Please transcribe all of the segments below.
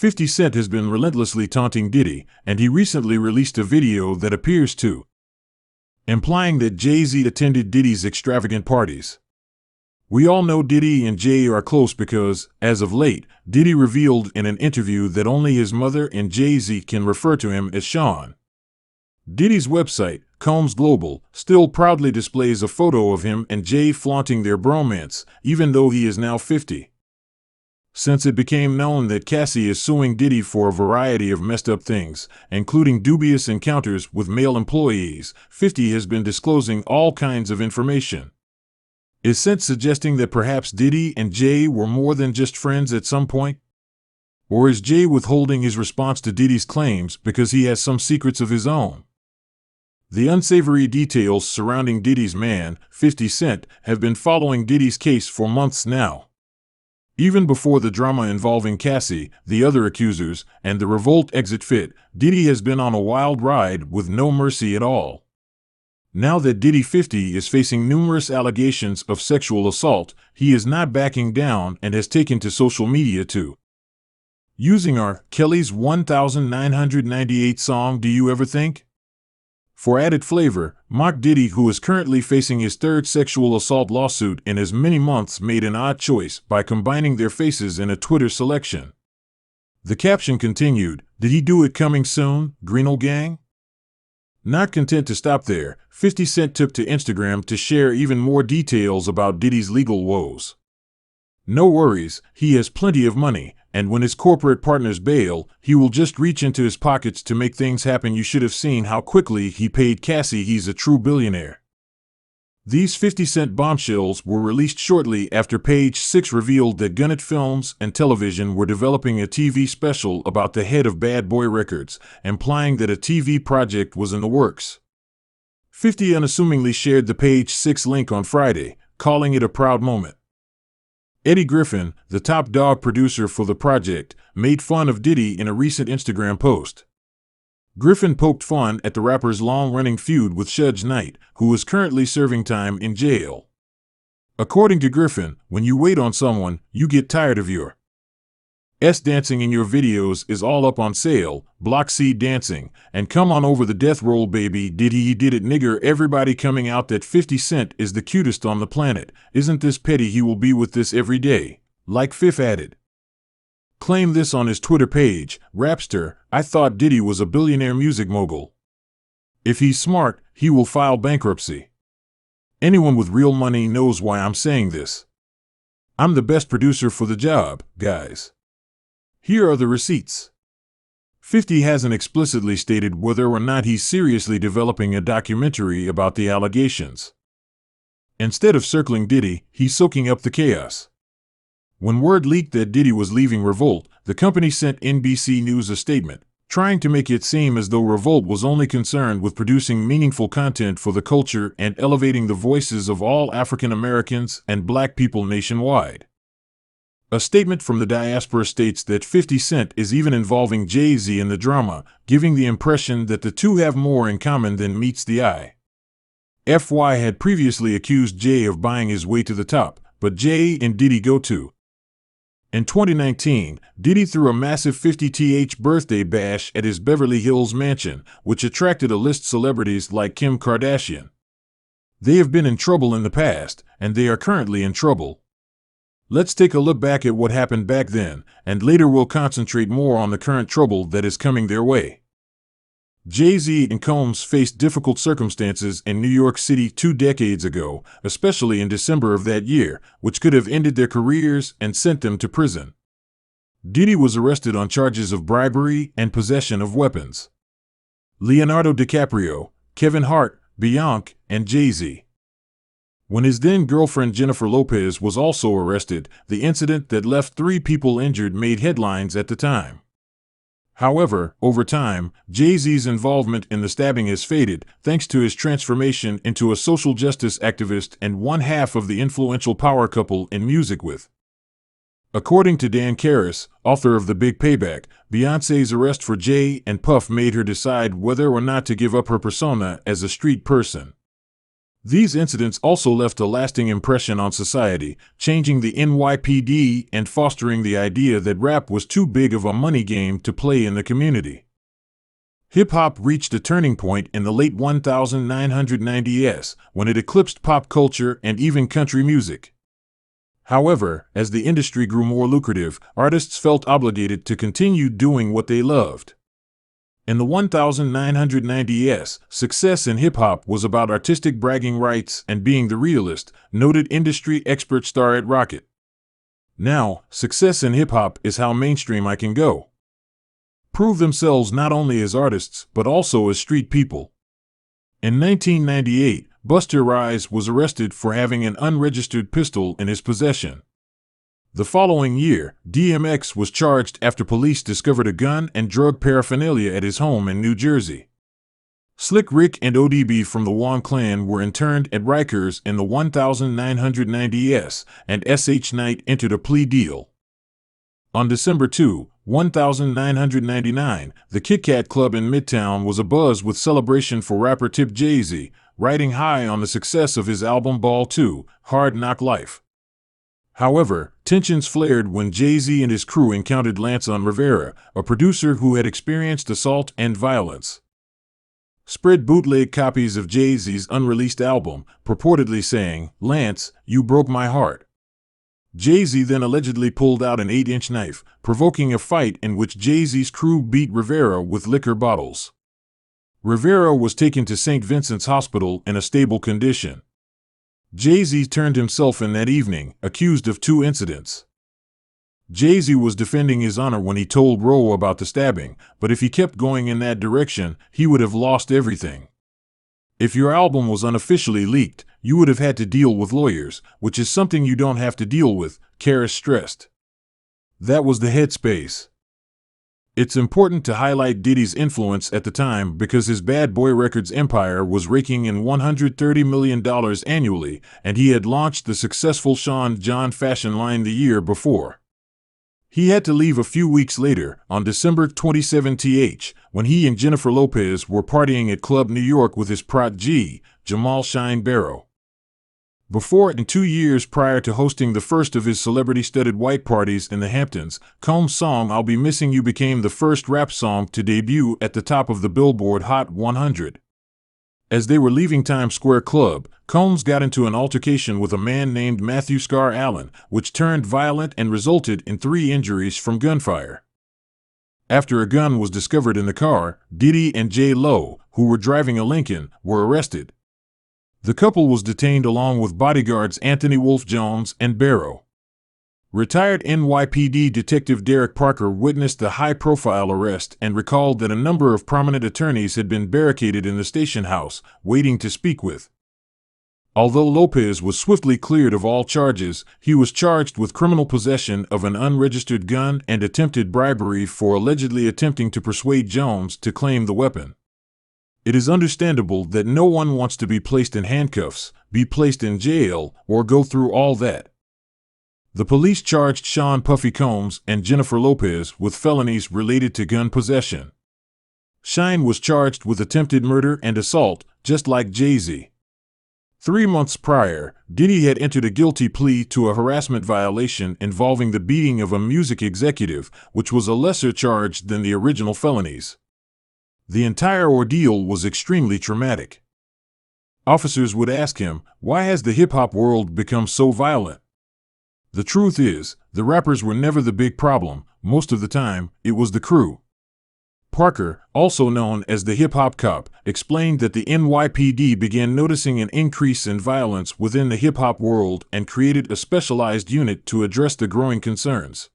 50 Cent has been relentlessly taunting Diddy, and he recently released a video that appears to implying that Jay-Z attended Diddy's extravagant parties. We all know Diddy and Jay are close because, as of late, Diddy revealed in an interview that only his mother and Jay-Z can refer to him as Sean. Diddy's website, Combs Global, still proudly displays a photo of him and Jay flaunting their bromance, even though he is now 50. Since it became known that Cassie is suing Diddy for a variety of messed up things, including dubious encounters with male employees, 50 has been disclosing all kinds of information. Is Cent suggesting that perhaps Diddy and Jay were more than just friends at some point? Or is Jay withholding his response to Diddy's claims because he has some secrets of his own? The unsavory details surrounding Diddy's man, 50 Cent, have been following Diddy's case for months now. Even before the drama involving Cassie, the other accusers, and the Revolt exit fit, Diddy has been on a wild ride with no mercy at all. Now that Diddy 50 is facing numerous allegations of sexual assault, he is not backing down and has taken to social media to using R. Kelly's 1998 song Do You Ever Think? For added flavor, mock Diddy, who is currently facing his third sexual assault lawsuit in as many months, made an odd choice by combining their faces in a Twitter selection. The caption continued, "Did he do it coming soon, Greenell Gang?" Not content to stop there, 50 Cent took to Instagram to share even more details about Diddy's legal woes. No worries, he has plenty of money, and when his corporate partners bail, he will just reach into his pockets to make things happen. You should have seen how quickly he paid Cassie. He's a true billionaire. These 50 Cent bombshells were released shortly after Page Six revealed that Gannett Films and Television were developing a TV special about the head of Bad Boy Records, implying that a TV project was in the works. 50 unassumingly shared the Page Six link on Friday, calling it a proud moment. Eddie Griffin, the top dog producer for the project, made fun of Diddy in a recent Instagram post. Griffin poked fun at the rapper's long-running feud with Suge Knight, who is currently serving time in jail. According to Griffin, when you wait on someone, you get tired of your dancing in your videos is all up on sale, Block C dancing, and come on over the death roll baby, Diddy did it nigger, everybody coming out that 50 Cent is the cutest on the planet, isn't this petty, he will be with this every day, like Fifth added. Claimed this on his Twitter page, Rapster, I thought Diddy was a billionaire music mogul. If he's smart, he will file bankruptcy. Anyone with real money knows why I'm saying this. I'm the best producer for the job, guys. Here are the receipts. 50 hasn't explicitly stated whether or not he's seriously developing a documentary about the allegations. Instead of circling Diddy, he's soaking up the chaos. When word leaked that Diddy was leaving Revolt, the company sent NBC News a statement, trying to make it seem as though Revolt was only concerned with producing meaningful content for the culture and elevating the voices of all African Americans and Black people nationwide. A statement from the diaspora states that 50 Cent is even involving Jay-Z in the drama, giving the impression that the two have more in common than meets the eye. FY had previously accused Jay of buying his way to the top, but Jay and Diddy go to. In 2019, Diddy threw a massive 50th birthday bash at his Beverly Hills mansion, which attracted A-list celebrities like Kim Kardashian. They have been in trouble in the past, and they are currently in trouble. Let's take a look back at what happened back then, and later we'll concentrate more on the current trouble that is coming their way. Jay-Z and Combs faced difficult circumstances in New York City 2 decades ago, especially in December of that year, which could have ended their careers and sent them to prison. Diddy was arrested on charges of bribery and possession of weapons. Leonardo DiCaprio, Kevin Hart, Beyonce, and Jay-Z. When his then-girlfriend Jennifer Lopez was also arrested, the incident that left 3 people injured made headlines at the time. However, over time, Jay-Z's involvement in the stabbing has faded, thanks to his transformation into a social justice activist and one half of the influential power couple in music with. According to Dan Karras, author of The Big Payback, Beyonce's arrest for Jay and Puff made her decide whether or not to give up her persona as a street person. These incidents also left a lasting impression on society, changing the NYPD and fostering the idea that rap was too big of a money game to play in the community. Hip-hop reached a turning point in the late 1990s when it eclipsed pop culture and even country music. However, as the industry grew more lucrative, artists felt obligated to continue doing what they loved. In the 1990s, success in hip-hop was about artistic bragging rights and being the realist, noted industry expert Star at Rocket. Now, success in hip-hop is how mainstream I can go. Prove themselves not only as artists, but also as street people. In 1998, Busta Rhymes was arrested for having an unregistered pistol in his possession. The following year, DMX was charged after police discovered a gun and drug paraphernalia at his home in New Jersey. Slick Rick and ODB from the Wan Clan were interned at Rikers in the 1990s, and SH Knight entered a plea deal. On December 2, 1999, the Kit Kat Club in Midtown was abuzz with celebration for rapper jayz, riding high on the success of his album Ball 2, Hard Knock Life. However, tensions flared when Jay-Z and his crew encountered Lance Rivera, a producer who had experienced assault and violence. Spread bootleg copies of Jay-Z's unreleased album, purportedly saying, "Lance, you broke my heart." Jay-Z then allegedly pulled out an 8-inch knife, provoking a fight in which Jay-Z's crew beat Rivera with liquor bottles. Rivera was taken to St. Vincent's Hospital in a stable condition. Jay-Z turned himself in that evening, accused of 2 incidents. Jay-Z was defending his honor when he told Roe about the stabbing, but if he kept going in that direction, he would have lost everything. If your album was unofficially leaked, you would have had to deal with lawyers, which is something you don't have to deal with, Karis stressed. That was the headspace. It's important to highlight Diddy's influence at the time because his Bad Boy Records empire was raking in $130 million annually, and he had launched the successful Sean John fashion line the year before. He had to leave a few weeks later, on December 27, when he and Jennifer Lopez were partying at Club New York with his protege, Jamal Shine Barrow. Before and 2 years prior to hosting the first of his celebrity-studded white parties in the Hamptons, Combs' song I'll Be Missing You became the first rap song to debut at the top of the Billboard Hot 100. As they were leaving Times Square Club, Combs got into an altercation with a man named Matthew Scar Allen, which turned violent and resulted in 3 injuries from gunfire. After a gun was discovered in the car, Diddy and J-Lo, who were driving a Lincoln, were arrested. The couple was detained along with bodyguards Anthony Wolf Jones and Barrow. Retired NYPD Detective Derek Parker witnessed the high-profile arrest and recalled that a number of prominent attorneys had been barricaded in the station house, waiting to speak with. Although Lopez was swiftly cleared of all charges, he was charged with criminal possession of an unregistered gun and attempted bribery for allegedly attempting to persuade Jones to claim the weapon. It is understandable that no one wants to be placed in handcuffs, be placed in jail, or go through all that. The police charged Sean Puffy Combs and Jennifer Lopez with felonies related to gun possession. Shine was charged with attempted murder and assault, just like Jay-Z. 3 months prior, Diddy had entered a guilty plea to a harassment violation involving the beating of a music executive, which was a lesser charge than the original felonies. The entire ordeal was extremely traumatic. Officers would ask him, "Why has the hip-hop world become so violent?" The truth is, the rappers were never the big problem. Most of the time, it was the crew. Parker, also known as the hip-hop cop, explained that the NYPD began noticing an increase in violence within the hip-hop world and created a specialized unit to address the growing concerns.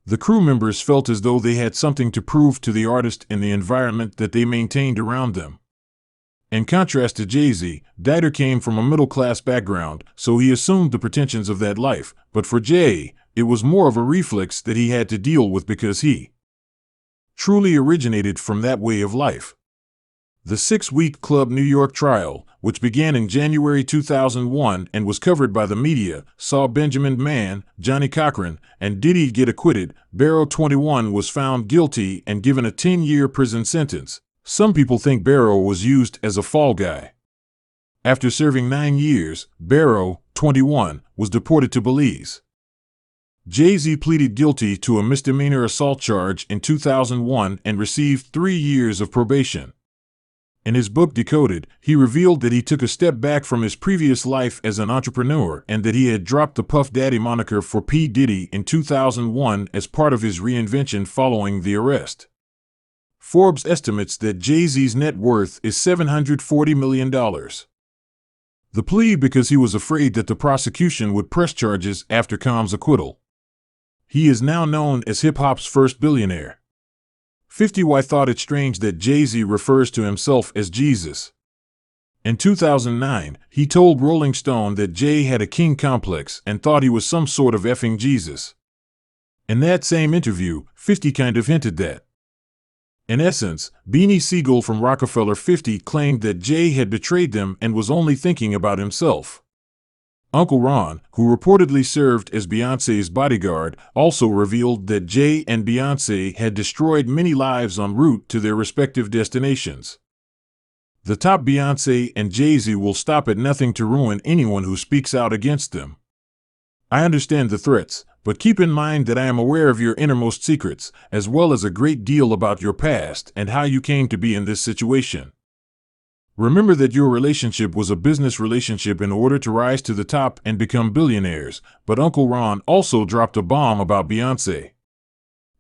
The crew members felt as though they had something to prove to the artist in the environment that they maintained around them. In contrast to Jay-Z, Diddy came from a middle-class background, so he assumed the pretensions of that life, but for Jay, it was more of a reflex that he had to deal with because he truly originated from that way of life. The 6-week Club New York trial, which began in January 2001 and was covered by the media, saw Benjamin Mann, Johnny Cochran, and Diddy get acquitted. Barrow, 21, was found guilty and given a 10-year prison sentence. Some people think Barrow was used as a fall guy. After serving 9 years, Barrow, 21, was deported to Belize. Jay-Z pleaded guilty to a misdemeanor assault charge in 2001 and received 3 years of probation. In his book Decoded, he revealed that he took a step back from his previous life as an entrepreneur and that he had dropped the Puff Daddy moniker for P. Diddy in 2001 as part of his reinvention following the arrest. Forbes estimates that Jay-Z's net worth is $740 million. The plea because he was afraid that the prosecution would press charges after Combs' acquittal. He is now known as hip-hop's first billionaire. 50Y thought it strange that Jay-Z refers to himself as Jesus. In 2009, he told Rolling Stone that Jay had a king complex and thought he was some sort of effing Jesus. In that same interview, 50 kind of hinted that. In essence, Beanie Siegel from Rockefeller 50 claimed that Jay had betrayed them and was only thinking about himself. Uncle Ron, who reportedly served as Beyonce's bodyguard, also revealed that Jay and Beyonce had destroyed many lives en route to their respective destinations. The top Beyonce and Jay-Z will stop at nothing to ruin anyone who speaks out against them. I understand the threats, but keep in mind that I am aware of your innermost secrets, as well as a great deal about your past and how you came to be in this situation. Remember that your relationship was a business relationship in order to rise to the top and become billionaires, but Uncle Ron also dropped a bomb about Beyonce.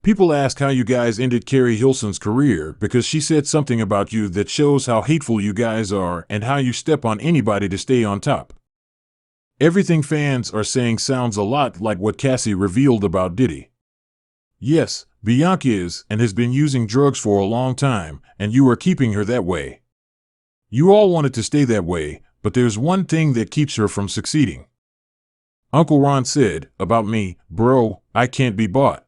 People ask how you guys ended Carrie Hilson's career because she said something about you that shows how hateful you guys are and how you step on anybody to stay on top. Everything fans are saying sounds a lot like what Cassie revealed about Diddy. Yes, Beyonce is and has been using drugs for a long time, and you are keeping her that way. You all want it to stay that way, but there's one thing that keeps her from succeeding. Uncle Ron said, about me, bro, I can't be bought.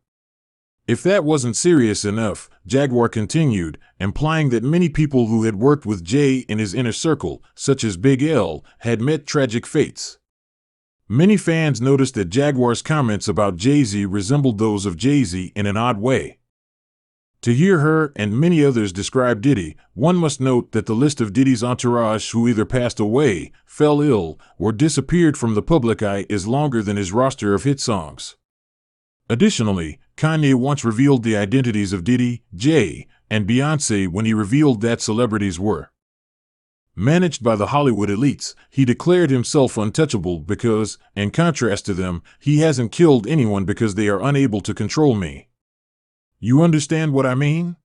If that wasn't serious enough, Jaguar continued, implying that many people who had worked with Jay in his inner circle, such as Big L, had met tragic fates. Many fans noticed that Jaguar's comments about Jay-Z resembled those of Jay-Z in an odd way. To hear her and many others describe Diddy, one must note that the list of Diddy's entourage who either passed away, fell ill, or disappeared from the public eye is longer than his roster of hit songs. Additionally, Kanye once revealed the identities of Diddy, Jay, and Beyonce when he revealed that celebrities were managed by the Hollywood elites. He declared himself untouchable because, in contrast to them, he hasn't killed anyone because they are unable to control me. You understand what I mean?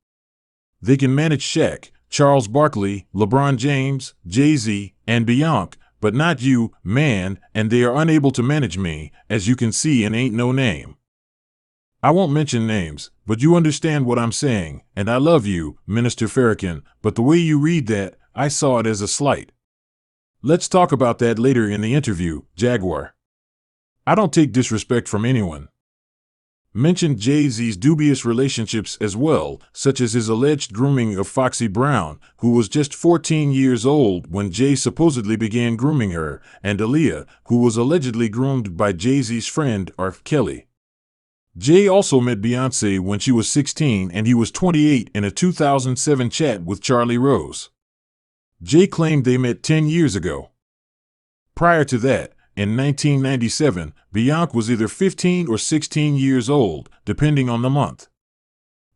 They can manage Shaq, Charles Barkley, LeBron James, Jay-Z, and Beyonce, but not you, man, and they are unable to manage me, as you can see in Ain't No Name. I won't mention names, but you understand what I'm saying, and I love you, Minister Farrakhan, but the way you read that, I saw it as a slight. Let's talk about that later in the interview, Jaguar. I don't take disrespect from anyone. Mentioned Jay-Z's dubious relationships as well, such as his alleged grooming of Foxy Brown, who was just 14 years old when Jay supposedly began grooming her, and Aaliyah, who was allegedly groomed by Jay-Z's friend R. Kelly. Jay also met Beyonce when she was 16 and he was 28 in a 2007 chat with Charlie Rose. Jay claimed they met 10 years ago. Prior to that, in 1997, Beyonce was either 15 or 16 years old, depending on the month.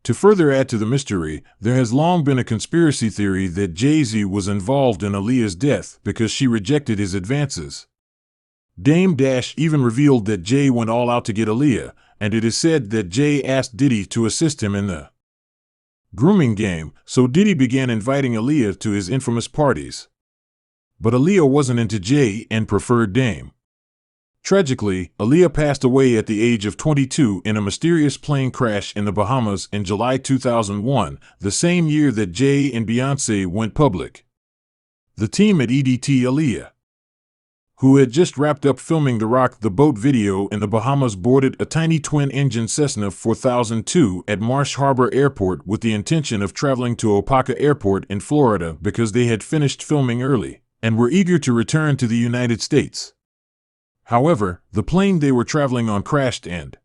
To further add to the mystery, there has long been a conspiracy theory that Jay-Z was involved in Aaliyah's death because she rejected his advances. Dame Dash even revealed that Jay went all out to get Aaliyah, and it is said that Jay asked Diddy to assist him in the grooming game, so Diddy began inviting Aaliyah to his infamous parties. But Aaliyah wasn't into Jay and preferred Dame. Tragically, Aaliyah passed away at the age of 22 in a mysterious plane crash in the Bahamas in July 2001, the same year that Jay and Beyonce went public. The team at EDT Aaliyah, who had just wrapped up filming the Rock the Boat video in the Bahamas, boarded a tiny twin-engine Cessna 4002 at Marsh Harbor Airport with the intention of traveling to Opaka Airport in Florida because they had finished filming early and were eager to return to the United States. However, the plane they were traveling on crashed and,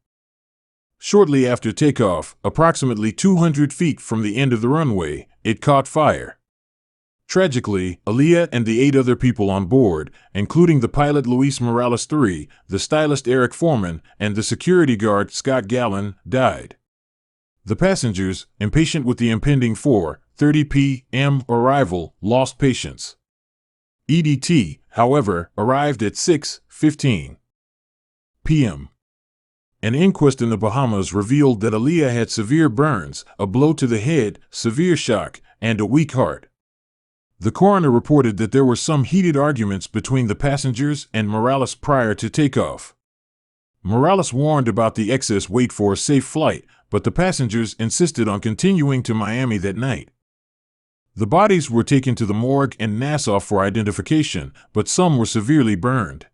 shortly after takeoff, approximately 200 feet from the end of the runway, it caught fire. Tragically, Aaliyah and the 8 other people on board, including the pilot Luis Morales III, the stylist Eric Foreman, and the security guard Scott Gallen, died. The passengers, impatient with the impending 4:30 p.m. arrival, lost patience. EDT, however, arrived at 6:15 p.m. An inquest in the Bahamas revealed that Aaliyah had severe burns, a blow to the head, severe shock, and a weak heart. The coroner reported that there were some heated arguments between the passengers and Morales prior to takeoff. Morales warned about the excess weight for a safe flight, but the passengers insisted on continuing to Miami that night. The bodies were taken to the morgue in Nassau for identification, but some were severely burned.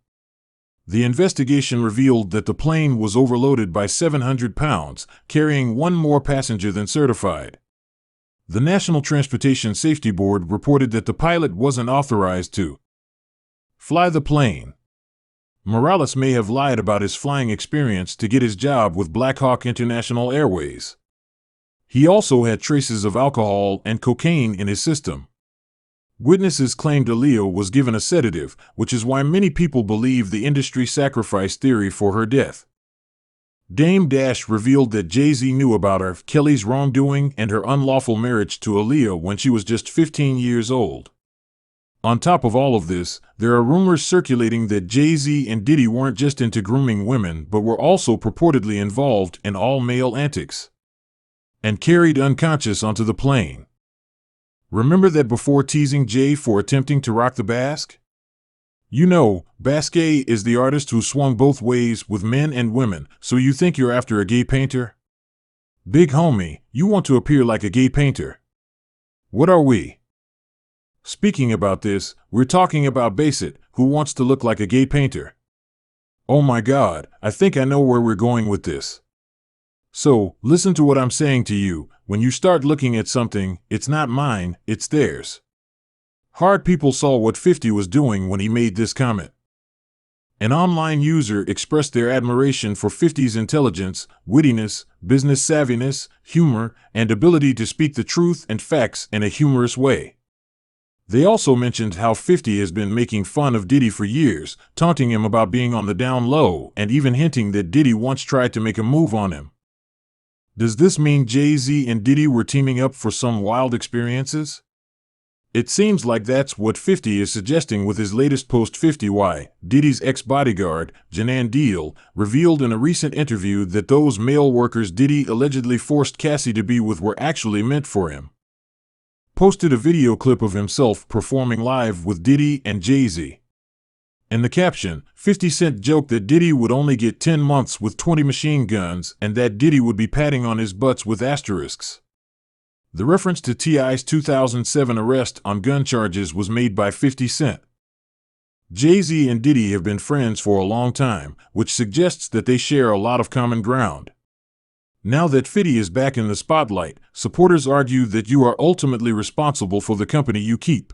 The investigation revealed that the plane was overloaded by 700 pounds, carrying one more passenger than certified. The National Transportation Safety Board reported that the pilot wasn't authorized to fly the plane. Morales may have lied about his flying experience to get his job with Black Hawk International Airways. He also had traces of alcohol and cocaine in his system. Witnesses claimed Aaliyah was given a sedative, which is why many people believe the industry sacrifice theory for her death. Dame Dash revealed that Jay-Z knew about R. Kelly's wrongdoing and her unlawful marriage to Aaliyah when she was just 15 years old. On top of all of this, there are rumors circulating that Jay-Z and Diddy weren't just into grooming women but were also purportedly involved in all-male antics and carried unconscious onto the plane. Remember that before teasing Jay for attempting to rock the Basque? You know, Basquiat is the artist who swung both ways with men and women, so you think you're after a gay painter? Big homie, you want to appear like a gay painter. What are we? Speaking about this, we're talking about Bassett, who wants to look like a gay painter. Oh my God, I think I know where we're going with this. So, listen to what I'm saying to you. When you start looking at something, it's not mine, it's theirs. Hard people saw what 50 was doing when he made this comment. An online user expressed their admiration for 50's intelligence, wittiness, business savviness, humor, and ability to speak the truth and facts in a humorous way. They also mentioned how 50 has been making fun of Diddy for years, taunting him about being on the down low and even hinting that Diddy once tried to make a move on him. Does this mean Jay-Z and Diddy were teaming up for some wild experiences? It seems like that's what 50 is suggesting with his latest post. 50Y, Diddy's ex-bodyguard, Janan Deal, revealed in a recent interview that those male workers Diddy allegedly forced Cassie to be with were actually meant for him. Posted a video clip of himself performing live with Diddy and Jay-Z. In the caption, 50 Cent joked that Diddy would only get 10 months with 20 machine guns and that Diddy would be patting on his butts with asterisks. The reference to T.I.'s 2007 arrest on gun charges was made by 50 Cent. Jay-Z and Diddy have been friends for a long time, which suggests that they share a lot of common ground. Now that 50 is back in the spotlight, supporters argue that you are ultimately responsible for the company you keep.